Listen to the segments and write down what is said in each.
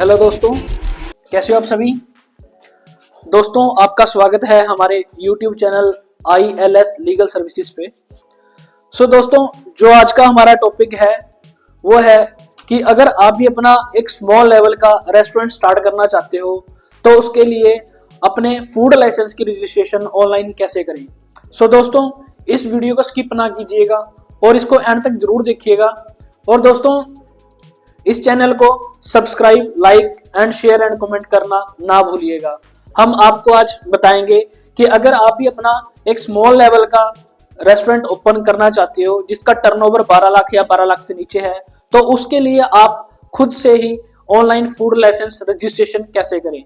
Hello दोस्तों, कैसे हो आप सभी। दोस्तों आपका स्वागत है हमारे YouTube channel ILS legal services पे। दोस्तों जो आज का हमारा टॉपिक है वो है कि अगर आप भी अपना एक स्मॉल लेवल का रेस्टोरेंट स्टार्ट करना चाहते हो तो उसके लिए अपने फूड लाइसेंस की रजिस्ट्रेशन ऑनलाइन कैसे करें। दोस्तों इस वीडियो को स्किप ना कीजिएगा और इसको एंड तक जरूर देखिएगा। और दोस्तों इस चैनल को subscribe, like and share and comment करना ना भूलिएगा। हम आपको आज बताएंगे कि अगर आप भी अपना एक स्मॉल लेवल का रेस्टोरेंट ओपन करना चाहते हो जिसका टर्नओवर 12 लाख या 12 लाख से नीचे है तो उसके लिए आप खुद से ही ऑनलाइन फूड लाइसेंस रजिस्ट्रेशन कैसे करें।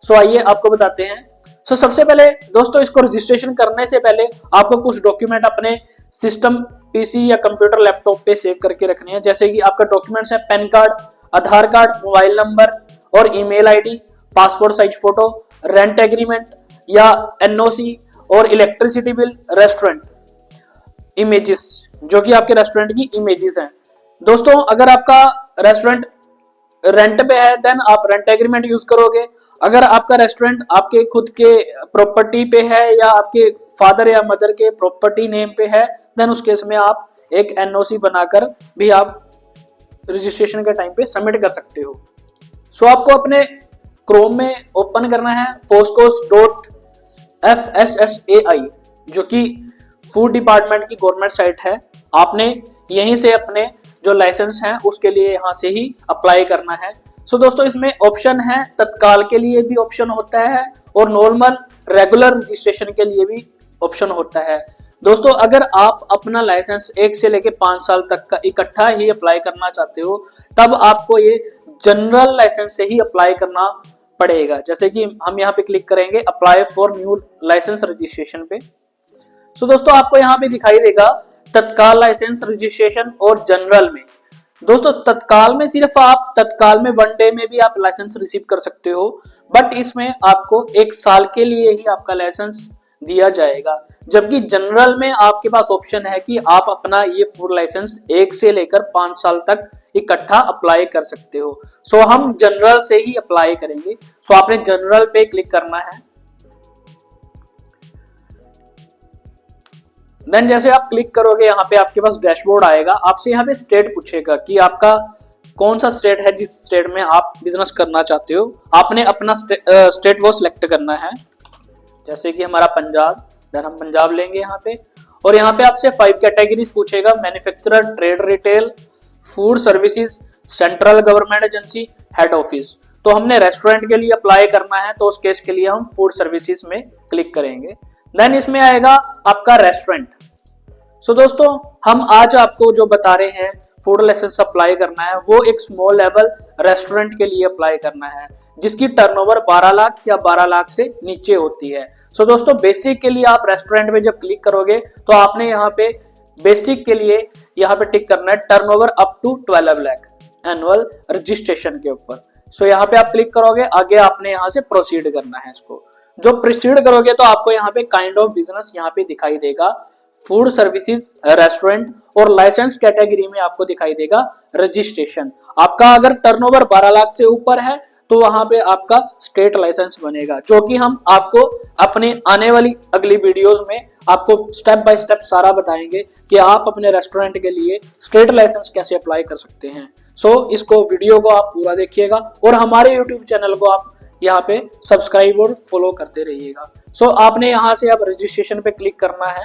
आइए आपको बताते हैं। सबसे पहले दोस्तों इसको रजिस्ट्रेशन करने से पहले आपको कुछ डॉक्यूमेंट अपने सिस्टम, पीसी या कंप्यूटर, लैपटॉप पे सेव करके रखने हैं। जैसे कि आपका डॉक्यूमेंट्स है पैन कार्ड, आधार कार्ड, मोबाइल नंबर और email ID, passport size photo, rent agreement या एनओसी और इलेक्ट्रिसिटी बिल, रेस्टोरेंट इमेजेस जो कि आपके रेस्टोरेंट की इमेजेस हैं। दोस्तों अगर आपका रेस्टोरेंट रेंट पे है देन आप रेंट एग्रीमेंट यूज करोगे। अगर आपका रेस्टोरेंट आपके खुद के प्रॉपर्टी पे है या आपके फादर या मदर के प्रॉपर्टी नेम पे है देन उस केस में आप एक एनओसी बनाकर भी आप रजिस्ट्रेशन के टाइम पे सबमिट कर सकते हो। आपको अपने क्रोम में ओपन करना है foscos.fssai जो कि फूड डिपार्टमेंट की गवर्नमेंट साइट है। आपने यहीं से अपने जो लाइसेंस हैं उसके लिए यहाँ से ही अप्लाई करना है। दोस्तों इसमें ऑप्शन है, तत्काल के लिए भी ऑप्शन होता है और नॉर्मल रेगुलर रजिस्ट्रेशन के लिए भी ऑप्शन होता है। दोस्तों अगर आप अपना लाइसेंस 1 से लेके 5 साल तक का इकट्ठा ही अप्लाई करना चाहते हो तब आपको ये जनरल लाइसेंस से ही अप्लाई करना पड़ेगा। जैसे कि हम यहाँ पे क्लिक करेंगे apply for new licence registration पे। दोस्तों आपको यहाँ पे दिखाई देगा तत्काल लाइसेंस रजिस्ट्रेशन और जनरल में। दोस्तों तत्काल में सिर्फ आप तत्काल में 1 डे में भी आप लाइसेंस रिसीव कर सकते हो, बट इसमें आपको 1 साल के लिए ही आपका लाइसेंस दिया जाएगा। जबकि जनरल में आपके पास ऑप्शन है कि आप अपना ये फूड लाइसेंस 1 से लेकर 5 साल तक इकट्ठा अप्लाई कर सकते हो। हम जनरल से ही अप्लाई करेंगे। आपने जनरल पे क्लिक करना है। देन जैसे आप क्लिक करोगे यहाँ पे आपके पास डैशबोर्ड आएगा। आपसे यहाँ पे स्टेट पूछेगा कि आपका कौन सा स्टेट है जिस स्टेट में आप बिजनेस करना चाहते हो। आपने अपना स्टेट वो सिलेक्ट करना है। जैसे कि हमारा पंजाब, देन हम पंजाब लेंगे यहाँ पे। और यहाँ पे आपसे 5 कैटेगरीज पूछेगा, manufacturer, trade, retail, food services, central government agency, head office. तो हमने रेस्टोरेंट के लिए अप्लाई करना है तो उस केस के लिए हम फूड सर्विसेज में क्लिक करेंगे। देन इसमें आएगा आपका रेस्टोरेंट। दोस्तों हम आज आपको जो बता रहे हैं फूड लाइसेंस अप्लाई करना है वो एक स्मॉल लेवल रेस्टोरेंट के लिए अप्लाई करना है जिसकी टर्नओवर 12 लाख या 12 लाख से नीचे होती है। दोस्तों बेसिक के लिए आप रेस्टोरेंट में जब क्लिक करोगे तो आपने यहाँ पे बेसिक के लिए यहाँ पे टिक करना है turnover up to 12 lakh annual registration के ऊपर। यहाँ पे आप क्लिक करोगे, आगे आपने यहाँ से प्रोसीड करना है। इसको जो प्रोसीड करोगे तो आपको यहाँ पे काइंड ऑफ बिजनेस यहाँ पे दिखाई देगा, फूड सर्विसेज, रेस्टोरेंट और लाइसेंस कैटेगरी में आपको दिखाई देगा रजिस्ट्रेशन। आपका अगर टर्नओवर 12 लाख से ऊपर है तो वहां पे आपका स्टेट लाइसेंस बनेगा, जो कि हम आपको अपने आने वाली अगली वीडियोस में आपको स्टेप बाय स्टेप सारा बताएंगे कि आप अपने रेस्टोरेंट के लिए स्टेट लाइसेंस कैसे अप्लाई कर सकते हैं। इसको वीडियो को आप पूरा देखिएगा और हमारे यूट्यूब चैनल को आप यहाँ पे सब्सक्राइब और फॉलो करते रहिएगा। आपने यहाँ से अब रजिस्ट्रेशन पे क्लिक करना है।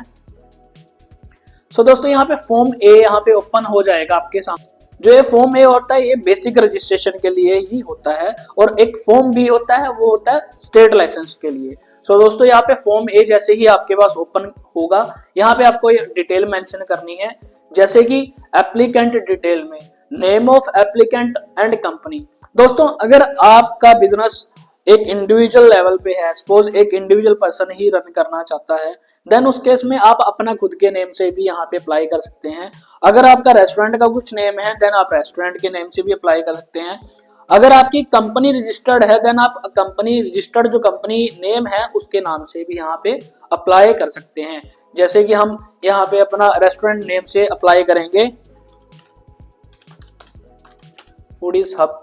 दोस्तों यहाँ पे फॉर्म ए यहाँ पे ओपन हो जाएगा आपके सामने। जो ये फॉर्म ए होता है ये बेसिक रजिस्ट्रेशन के लिए ही होता है और एक फॉर्म बी होता है वो होता है स्टेट लाइसेंस के लिए। दोस्तों यहाँ पे फॉर्म ए जैसे ही आपके पास ओपन होगा यहाँ पे आपको ये डिटेल मेंशन करनी है। जैसे कि एप्लीकेंट डिटेल में name of applicant and company. दोस्तों अगर आपका बिजनेस एक इंडिविजुअल लेवल पे है, सपोज एक इंडिविजुअल पर्सन ही रन करना चाहता है, देन उस केस में आप अपना खुद के नेम से भी यहाँ पे अप्लाई कर सकते हैं। अगर आपका रेस्टोरेंट का कुछ नेम है देन आप रेस्टोरेंट के नेम से भी अप्लाई कर सकते हैं। अगर आपकी कंपनी रजिस्टर्ड है देन आप कंपनी रजिस्टर्ड जो कंपनी नेम है उसके नाम से भी यहाँ पे अप्लाई कर सकते हैं। जैसे कि हम यहाँ पे अपना रेस्टोरेंट नेम से अप्लाई करेंगे फूडीज हब।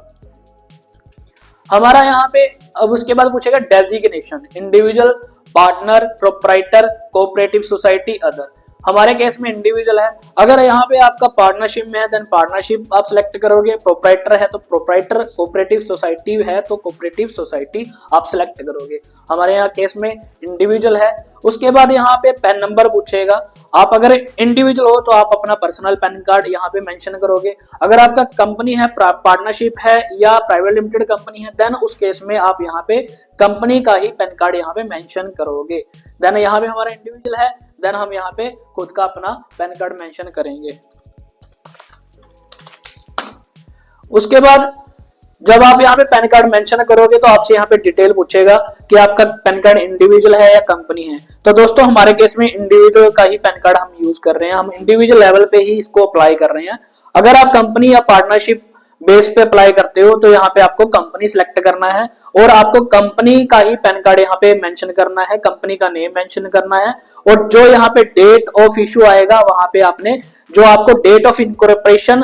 हमारा यहाँ पे अब उसके बाद पूछेगा designation, individual, partner, proprietor, cooperative society, other. हमारे केस में इंडिविजुअल है, अगर यहाँ पे आपका पार्टनरशिप में है देन पार्टनरशिप आप सिलेक्ट करोगे, प्रोप्राइटर है तो प्रोप्राइटर, कोऑपरेटिव सोसाइटी है तो कोऑपरेटिव सोसाइटी आप सिलेक्ट करोगे। हमारे यहाँ केस में इंडिविजुअल है। उसके बाद यहाँ पे पैन नंबर पूछेगा, आप अगर इंडिविजुअल हो तो आप अपना पर्सनल पैन कार्ड यहाँ पे मेंशन करोगे। अगर आपका कंपनी है, पार्टनरशिप है या प्राइवेट लिमिटेड कंपनी है देन उस केस में आप यहाँ पे कंपनी का ही पैन कार्ड यहाँ पे मेंशन करोगे। देन यहाँ पे हमारा इंडिविजुअल है, देन हम यहाँ पे खुद का अपना पैन कार्ड मेंशन करेंगे। उसके बाद जब आप यहाँ पे पैन कार्ड मेंशन करोगे तो आपसे यहाँ पे डिटेल पूछेगा कि आपका पैन कार्ड इंडिविजुअल है या कंपनी है। तो दोस्तों हमारे केस में इंडिविजुअल का ही पैन कार्ड हम यूज कर रहे हैं, हम इंडिविजुअल लेवल पे ही इसको अप्लाई कर रहे हैं। अगर आप कंपनी या पार्टनरशिप बेस पे अप्लाई करते हो तो यहाँ पे आपको कंपनी सिलेक्ट करना है और आपको कंपनी का ही पैन कार्ड यहाँ पे मेंशन करना है, कंपनी का नेम मेंशन करना है। और जो यहाँ पे डेट ऑफ इशू आएगा वहां पे आपने जो आपको date of incorporation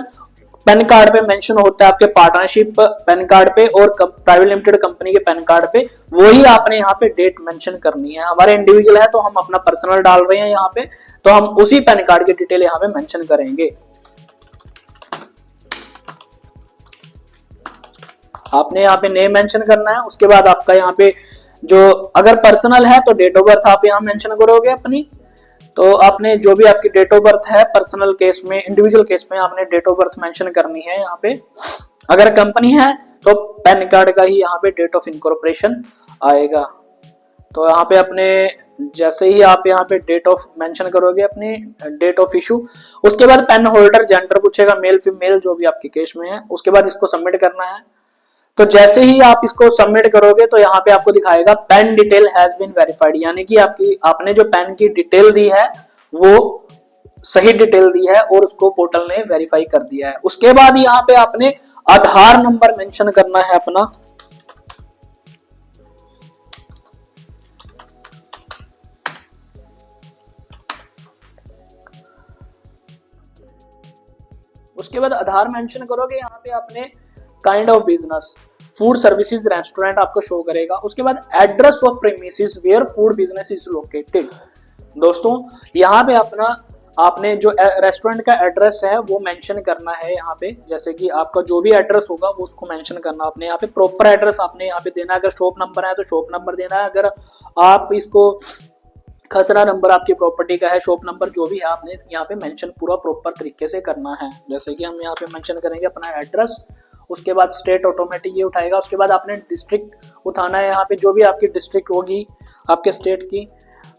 PAN card पे मेंशन होता है आपके पार्टनरशिप पैन कार्ड पे और प्राइवेट लिमिटेड कंपनी के पैन कार्ड पे, वही आपने यहाँ पे डेट मेंशन करनी है। हमारे इंडिविजुअल है तो हम अपना पर्सनल डाल रहे हैं यहाँ पे, तो हम उसी पैन कार्ड की डिटेल यहाँ पे मेंशन करेंगे। आपने यहाँ पे नेम मेंशन करना है। उसके बाद आपका यहाँ पे जो अगर पर्सनल है तो डेट ऑफ बर्थ आप यहाँ मेंशन करोगे अपनी, तो आपने जो भी आपकी डेट ऑफ बर्थ है पर्सनल केस में, इंडिविजुअल केस में आपने डेट ऑफ बर्थ मेंशन करनी है यहाँ पे। अगर कंपनी है तो पैन कार्ड का ही यहाँ पे डेट ऑफ इनकॉर्पोरेशन आएगा। तो यहाँ पे अपने जैसे ही आप यहाँ पे डेट ऑफ मेंशन करोगे अपनी डेट ऑफ इशू, उसके बाद पेन होल्डर जेंडर पूछेगा, मेल फीमेल जो भी आपके केस में है। उसके बाद इसको सबमिट करना है। तो जैसे ही आप इसको सबमिट करोगे तो यहाँ पे आपको दिखाएगा PAN detail has been verified, यानी कि आपने जो पेन की डिटेल दी है वो सही डिटेल दी है और उसको पोर्टल ने वेरीफाई कर दिया है। उसके बाद यहाँ पे आपने आधार नंबर मेंशन करना है अपना। उसके बाद आधार मेंशन करोगे, यहाँ पे आपने kind of business, food services restaurant आपको शो करेगा। उसके बाद address of premises where food business is located. दोस्तों यहाँ पे अपना आपने जो रेस्टोरेंट का एड्रेस है वो मेंशन करना है यहाँ पे, जैसे कि आपका जो भी एड्रेस होगा वो उसको मेंशन करना आपने यहाँ पे। प्रॉपर एड्रेस आपने यहाँ पे देना है, अगर शॉप नंबर है तो शॉप नंबर देना है, अगर आप इसको खसरा नंबर आपकी प्रॉपर्टी का है, शॉप नंबर जो भी है आपने यहाँ पे मेंशन पूरा प्रॉपर तरीके से करना है। जैसे कि हम यहाँ पे मेंशन करेंगे अपना एड्रेस, उसके बाद स्टेट ऑटोमेटिक ये उठाएगा। उसके बाद आपने डिस्ट्रिक्ट उठाना है यहाँ पे, जो भी आपकी डिस्ट्रिक्ट होगी आपके स्टेट की।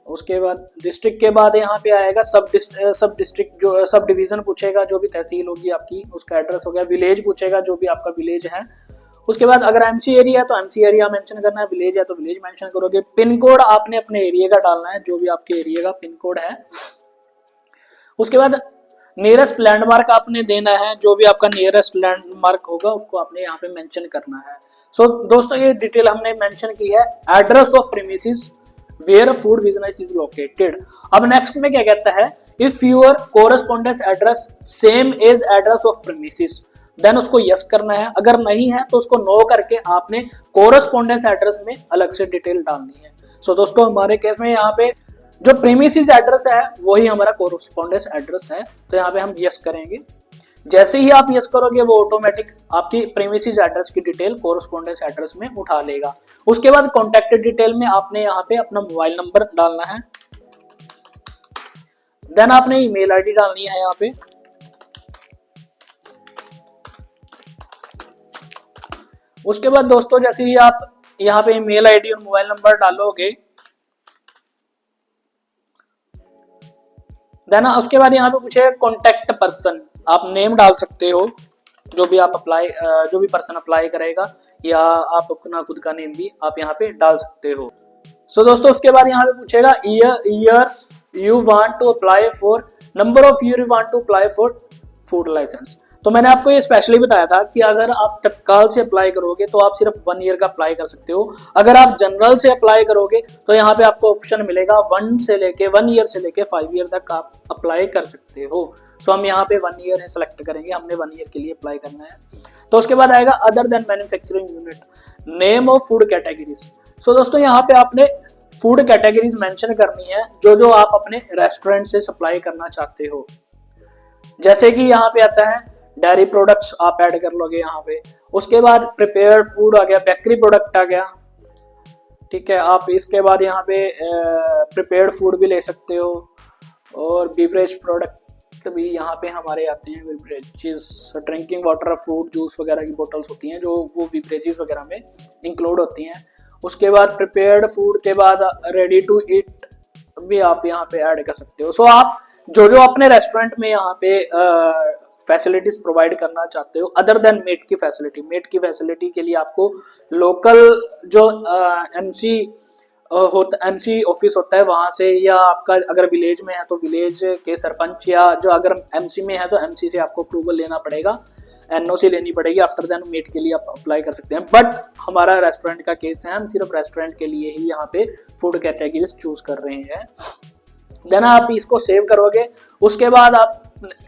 उसके बाद डिस्ट्रिक्ट के बाद यहाँ पे आएगा सब डिस्ट्रिक्ट, जो सब डिवीजन पूछेगा, जो भी तहसील होगी आपकी उसका एड्रेस हो गया। विलेज पूछेगा, जो भी आपका विलेज है। उसके बाद अगर एमसी एरिया है तो एमसी एरिया मेंशन करना है, विलेज है तो विलेज मेंशन करोगे। पिन कोड आपने अपने एरिया का डालना है, जो भी आपके एरिया का पिन कोड है। उसके बाद नियरेस्ट लैंडमार्क आपने देना है, जो भी आपका नियरेस्ट लैंडमार्क होगा उसको आपने यहाँ पे मेंशन करना है। सो दोस्तों ये डिटेल हमने मेंशन की है, address of premises where food business is located. अब नेक्स्ट में क्या कहता है, if your correspondence address same as address of premises, then उसको यस करना है। अगर नहीं है तो उसको नो करके आपने कोरस्पोंडेंस एड्रेस में अलग से डिटेल डालनी है। सो दोस्तों हमारे केस में यहाँ पे जो प्रीमिसेस एड्रेस है वही हमारा कोरस्पोंडेंस एड्रेस है, तो यहाँ पे हम यस करेंगे। जैसे ही आप यस करोगे वो ऑटोमेटिक आपकी प्रीमिसेस एड्रेस की डिटेल कोरस्पोंडेंस एड्रेस में उठा लेगा। उसके बाद कॉन्टैक्ट डिटेल में आपने यहाँ पे अपना मोबाइल नंबर डालना है, देन आपने ईमेल आईडी डालनी है यहाँ पे। उसके बाद दोस्तों जैसे ही आप यहाँ पे ईमेल आईडी और मोबाइल नंबर डालोगे, देन उसके बाद यहाँ पे पूछेगा कॉन्टेक्ट पर्सन, आप नेम डाल सकते हो, जो भी आप जो भी पर्सन अप्लाई करेगा, या आप अपना खुद का नेम भी आप यहाँ पे डाल सकते हो। सो दोस्तों उसके बाद यहाँ पे पूछेगा years you want to apply for, number of year you want to apply for food licence. तो मैंने आपको ये स्पेशली बताया था कि अगर आप तत्काल से अप्लाई करोगे तो आप सिर्फ 1 ईयर का अप्लाई कर सकते हो। अगर आप जनरल से अप्लाई करोगे तो यहाँ पे आपको ऑप्शन मिलेगा 1 ईयर से लेके 5 ईयर तक आप अप्लाई कर सकते हो। सो हम यहाँ पे 1 ईयर सेलेक्ट करेंगे, हमने 1 ईयर के लिए अप्लाई करना है। तो उसके बाद आएगा other than manufacturing unit, name of food categories. So दोस्तों यहाँ पे आपने फूड कैटेगरीज मेंशन करनी है जो जो आप अपने रेस्टोरेंट से सप्लाई करना चाहते हो। जैसे कि यहाँ पे आता है डेयरी प्रोडक्ट्स आप ऐड कर लोगे यहाँ पे। उसके बाद प्रिपेयर्ड फूड आ गया, बेकरी प्रोडक्ट आ गया, ठीक है। आप इसके बाद यहाँ पे प्रिपेयर्ड फूड भी ले सकते हो, और बीवरेज प्रोडक्ट भी यहाँ पे हमारे आते हैं। Beverages, drinking water, fruit juice वगैरह की बोटल्स होती हैं जो वो बीवरेजेस वगैरह में इंक्लूड होती हैं। उसके बाद प्रिपेयर्ड फूड के बाद रेडी टू ईट भी आप यहाँ पे ऐड कर सकते हो। सो आप जो जो अपने रेस्टोरेंट में यहाँ पे फैसिलिटीज प्रोवाइड करना चाहते हो अदर देन मीट की फैसिलिटी के लिए आपको लोकल जो एमसी ऑफिस होता है वहां से, या आपका अगर विलेज में है तो विलेज के सरपंच, या जो अगर एमसी में है तो एमसी से आपको अप्रूवल लेना पड़ेगा, एनओसी लेनी पड़ेगी। आफ्टर देन मीट के लिए आप अप्लाई कर सकते हैं। बट हमारा रेस्टोरेंट का केस है, हम सिर्फ रेस्टोरेंट के लिए ही यहाँ पे फूड कैटेगरीज चूज कर रहे हैं। देन आप इसको सेव करोगे। उसके बाद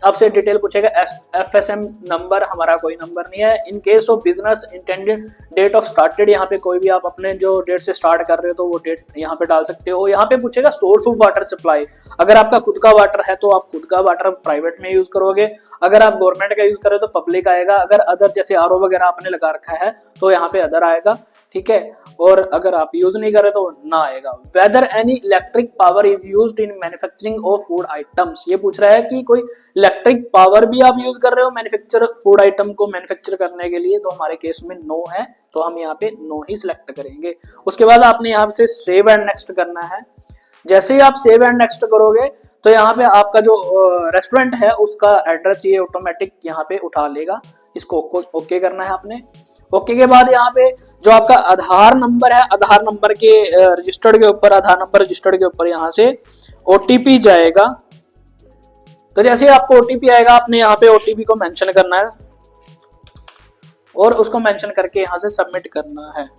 आपसे डिटेल पूछेगा। FSM नंबर, हमारा कोई नंबर नहीं है। In case of business intended date of started, यहाँ पे कोई भी आप अपने जो डेट से स्टार्ट कर रहे हो तो वो डेट यहाँ पे डाल सकते हो। यहाँ पे पूछेगा सोर्स ऑफ वाटर सप्लाई, अगर आपका खुद का वाटर है तो आप खुद का वाटर प्राइवेट में यूज करोगे, अगर आप गवर्नमेंट का यूज करो तो पब्लिक आएगा, अगर अदर जैसे RO वगैरह आपने लगा रखा है तो यहाँ पे अदर आएगा, ठीक है। और अगर आप यूज नहीं कर रहे तो ना आएगा। Whether any electric power is used in manufacturing of food items, ये पूछ रहा है कि कोई इलेक्ट्रिक पावर भी आप यूज कर रहे हो मैन्युफैक्चर फूड आइटम को मैन्युफैक्चर करने के लिए, तो हमारे केस में नो है, तो हम यहाँ पे नो ही सिलेक्ट करेंगे। उसके बाद आपने यहाँ से सेव एंड नेक्स्ट करना है। जैसे ही आप सेव एंड नेक्स्ट करोगे तो यहाँ पे आपका जो रेस्टोरेंट है उसका एड्रेस ये ऑटोमेटिक यहाँ पे उठा लेगा। इसको ओके करना है आपने। ओके के बाद यहाँ पे जो आपका आधार नंबर है, आधार नंबर के रजिस्टर्ड के ऊपर, आधार नंबर रजिस्टर्ड के ऊपर यहाँ से OTP जाएगा। तो जैसे आपको OTP आएगा आपने यहाँ पे OTP को मेंशन करना है और उसको मेंशन करके यहाँ से सबमिट करना है।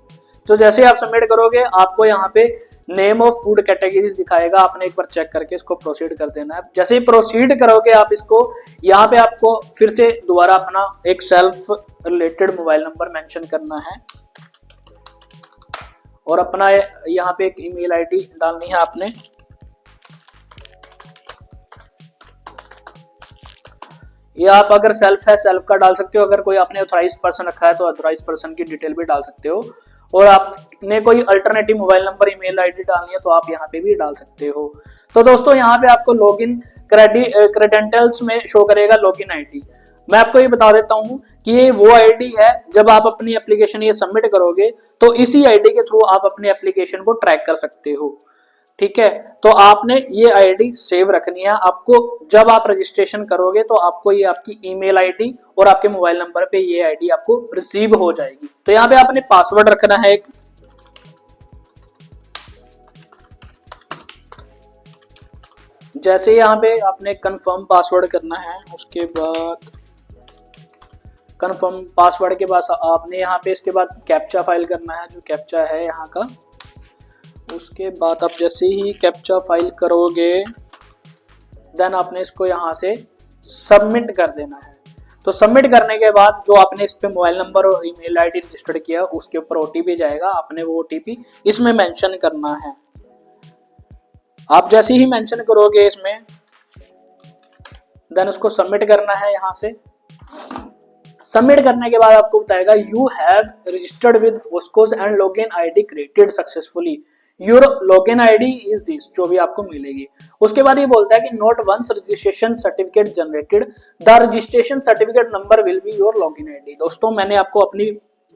तो जैसे आप सबमिट करोगे आपको यहाँ पे नेम ऑफ फूड कैटेगरीज दिखाएगा, आपने एक बार चेक करके इसको प्रोसीड कर देना है। जैसे ही प्रोसीड करोगे आप इसको, यहाँ पे आपको फिर से दोबारा अपना एक self related mobile number mention करना है और अपना यहाँ पे एक ईमेल आईडी डालनी है आपने। ये आप अगर सेल्फ है सेल्फ का डाल सकते हो, अगर कोई आपने ऑथराइज्ड पर्सन रखा है तो ऑथराइज्ड पर्सन की डिटेल भी डाल सकते हो, और आपने कोई alternative mobile number email ID डालनी है तो आप यहाँ पे भी डाल सकते हो। तो दोस्तों यहाँ पे आपको लॉगिन क्रेडेंशियल्स में शो करेगा लॉगिन आईडी। मैं आपको ये बता देता हूँ कि ये वो आईडी है, जब आप अपनी एप्लीकेशन ये सबमिट करोगे तो इसी आईडी के थ्रू आप अपनी एप्लीकेशन को ट्रैक कर सकते हो, ठीक है। तो आपने ये आईडी सेव रखनी है। आपको जब आप रजिस्ट्रेशन करोगे तो आपको ये आपकी ईमेल आईडी और आपके मोबाइल नंबर पे ये आईडी आपको रिसीव हो जाएगी। तो यहाँ पे आपने पासवर्ड रखना है एक। जैसे यहाँ पे आपने कंफर्म पासवर्ड करना है, उसके बाद कंफर्म पासवर्ड के बाद आपने यहाँ पे इसके बाद कैप्चा फाइल करना है, जो कैप्चा है यहाँ का। उसके बाद आप जैसे ही कैप्चा फाइल करोगे देन आपने इसको यहाँ से सबमिट कर देना है। तो सबमिट करने के बाद जो आपने इस पे मोबाइल नंबर और ईमेल आईडी रजिस्टर्ड किया उसके ऊपर OTP जाएगा, आपने वो OTP इसमें मेंशन करना है। आप जैसे ही मेंशन करोगे इसमें देन उसको सबमिट करना है। यहाँ से सबमिट करने के बाद आपको बताएगा you have registered with FoSCoS and login ID created successfully, your login ID is this, जो भी आपको मिलेगी। उसके बाद ये बोलता है कि note once registration certificate generated the registration certificate number will be your login ID. दोस्तों मैंने आपको अपनी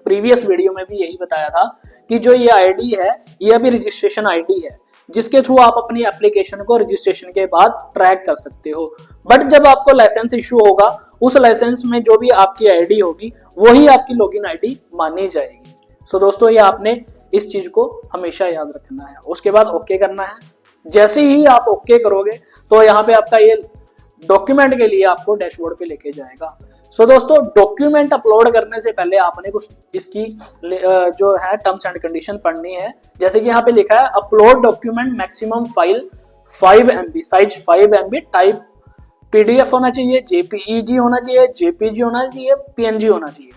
प्रीवियस वीडियो में भी यही बताया था कि जो ये आईडी है ये अभी रजिस्ट्रेशन आईडी है, जिसके थ्रू आप अपनी एप्लीकेशन को रजिस्ट्रेशन के बाद ट्रैक कर सकते हो। बट जब आपको लाइसेंस इशू होगा उस लाइसेंस में जो भी आपकी आईडी होगी वही आपकी लॉगिन आईडी मानी जाएगी। सो दोस्तों ये आपने इस चीज को हमेशा याद रखना है। उसके बाद ओके करना है। जैसे ही आप ओके करोगे तो यहाँ पे आपका ये डॉक्यूमेंट के लिए आपको डैशबोर्ड पे लेके जाएगा। सो दोस्तों डॉक्यूमेंट अपलोड करने से पहले आपने कुछ इसकी जो है टर्म्स एंड कंडीशन पढ़नी है। जैसे कि यहाँ पे लिखा है upload document maximum file 5 MB, size 5 MB, type PDF होना चाहिए, JPEG होना चाहिए, JPG होना चाहिए, PNG होना चाहिए।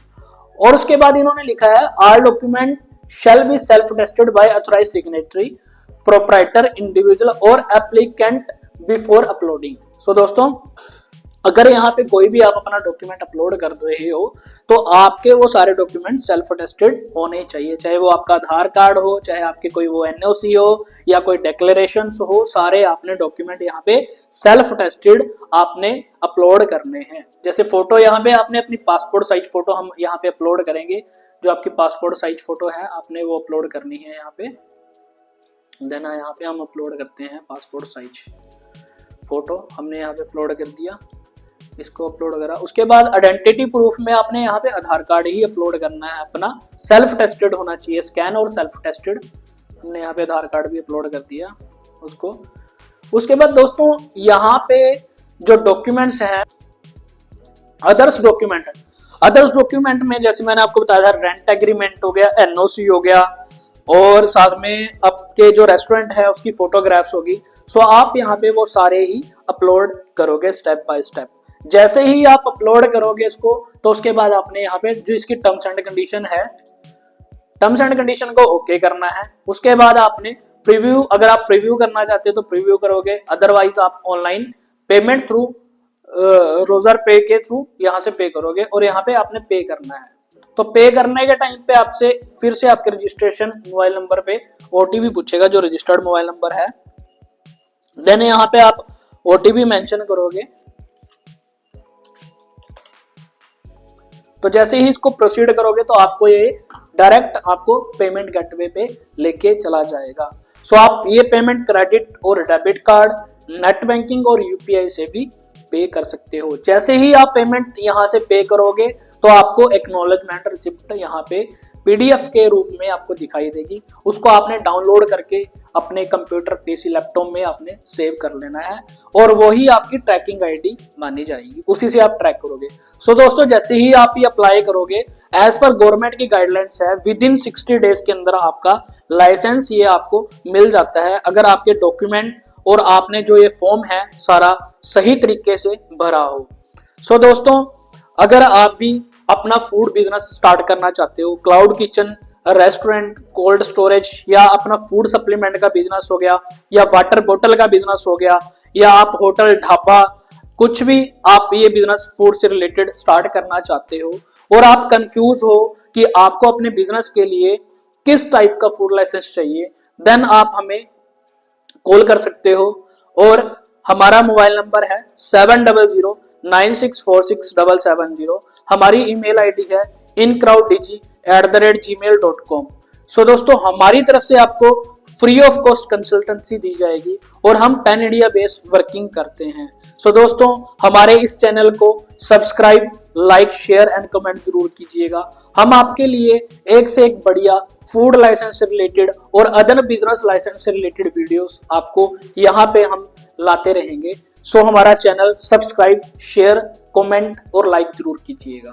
और उसके बाद इन्होंने लिखा है all document shall be self tested by authorised signatory, proprietor, individual और एप्लीकेंट बिफोर अपलोडिंग। सो दोस्तों अगर यहाँ पे कोई भी आप अपना डॉक्यूमेंट अपलोड कर रहे हो तो आपके वो सारे डॉक्यूमेंट सेल्फ टेस्टेड होने चाहिए, चाहे वो आपका आधार कार्ड हो, चाहे आपके कोई वो NOC हो या कोई डिक्लेरेशन हो, सारे आपने डॉक्यूमेंट यहाँ पे सेल्फ टेस्टेड आपने अपलोड करने हैं। जैसे फोटो यहाँ पे आपने अपनी पासपोर्ट साइज फोटो हम यहाँ पे अपलोड करेंगे, जो आपकी पासपोर्ट साइज फोटो है आपने वो अपलोड करनी है यहाँ पे। देन यहाँ पे हम अपलोड करते हैं पासपोर्ट साइज फोटो, हमने यहाँ पे अपलोड कर दिया, इसको अपलोड करा। उसके बाद आइडेंटिटी प्रूफ में आपने यहाँ पे आधार कार्ड ही अपलोड करना है अपना, सेल्फ टेस्टेड होना चाहिए, स्कैन और सेल्फ टेस्टेड। हमने यहाँ पे आधार कार्ड भी अपलोड कर दिया उसको। उसके बाद दोस्तों यहाँ पे जो डॉक्यूमेंट्स हैं अदर्स डॉक्यूमेंट में जैसे मैंने आपको बताया था रेंट एग्रीमेंट हो गया, NOC हो गया और साथ में आपके जो रेस्टोरेंट है उसकी फोटोग्राफ्स होगी। सो आप यहाँ पे वो सारे ही अपलोड करोगे स्टेप बाय स्टेप। जैसे ही आप अपलोड करोगे इसको तो उसके बाद आपने यहाँ पे जो इसकी टर्म्स एंड कंडीशन है, टर्म्स एंड कंडीशन को ओके करना है। उसके बाद आपने प्रीव्यू, अगर आप प्रीव्यू करना चाहते हो तो प्रीव्यू करोगे, अदरवाइज आप ऑनलाइन पेमेंट थ्रू रोजर पे के थ्रू यहाँ से पे करोगे और यहाँ पे आपने पे करना है। तो पे करने के टाइम पे आपसे फिर से आपके रजिस्ट्रेशन मोबाइल नंबर पे OTP पूछेगा जो रजिस्टर्ड मोबाइल नंबर है। देन यहाँ पे आप OTP मेंशन करोगे। तो जैसे ही इसको प्रोसीड करोगे तो आपको ये डायरेक्ट आपको पेमेंट गेटवे पे लेके चला जाएगा। सो आप ये पेमेंट क्रेडिट और डेबिट कार्ड, नेट बैंकिंग और UPI से भी पे कर सकते हो। जैसे ही आप पेमेंट यहाँ से पे करोगे तो आपको एक्नॉलेजमेंट रिसिप्ट यहाँ पे PDF के रूप में आपको दिखाई देगी। उसको आपने डाउनलोड करके अपने कंप्यूटर, PC, लैपटॉप में आपने सेव कर लेना है और वही आपकी ट्रैकिंग ID मानी जाएगी, उसी से आप ट्रैक करोगे। सो दोस्तों जैसे ही आप ये अप्लाई करोगे एज पर गवर्नमेंट की गाइडलाइंस है विद इन 60 डेज के अंदर आपका लाइसेंस ये आपको मिल जाता है, अगर आपके डॉक्यूमेंट और आपने जो ये फॉर्म है सारा सही तरीके से भरा हो। सो दोस्तों अगर आप भी अपना फूड बिजनेस स्टार्ट करना चाहते हो, cloud kitchen, restaurant, cold storage या अपना फूड सप्लीमेंट का बिजनेस हो गया या वाटर बोतल का बिजनेस हो गया या आप होटल, ढाबा, कुछ भी आप ये बिजनेस फूड से रिलेटेड स्टार्ट करना चाहते हो और आप कंफ्यूज हो कि आपको अपने बिजनेस के लिए किस टाइप का फूड लाइसेंस चाहिए, देन आप हमें कॉल कर सकते हो और हमारा मोबाइल नंबर है 7009646770। हमारी ईमेल ID है incrowddg@gmail.com। सो दोस्तों हमारी तरफ से आपको फ्री ऑफ कॉस्ट कंसल्टेंसी दी जाएगी और हम पैन इंडिया बेस्ड वर्किंग करते हैं। सो दोस्तों हमारे इस चैनल को subscribe, like, share and comment जरूर कीजिएगा। हम आपके लिए एक से एक बढ़िया फूड लाइसेंस से रिलेटेड और अदर बिजनेस लाइसेंस से रिलेटेड वीडियोस आपको यहाँ पे हम लाते रहेंगे। सो हमारा चैनल सब्सक्राइब, शेयर, कमेंट और लाइक जरूर कीजिएगा।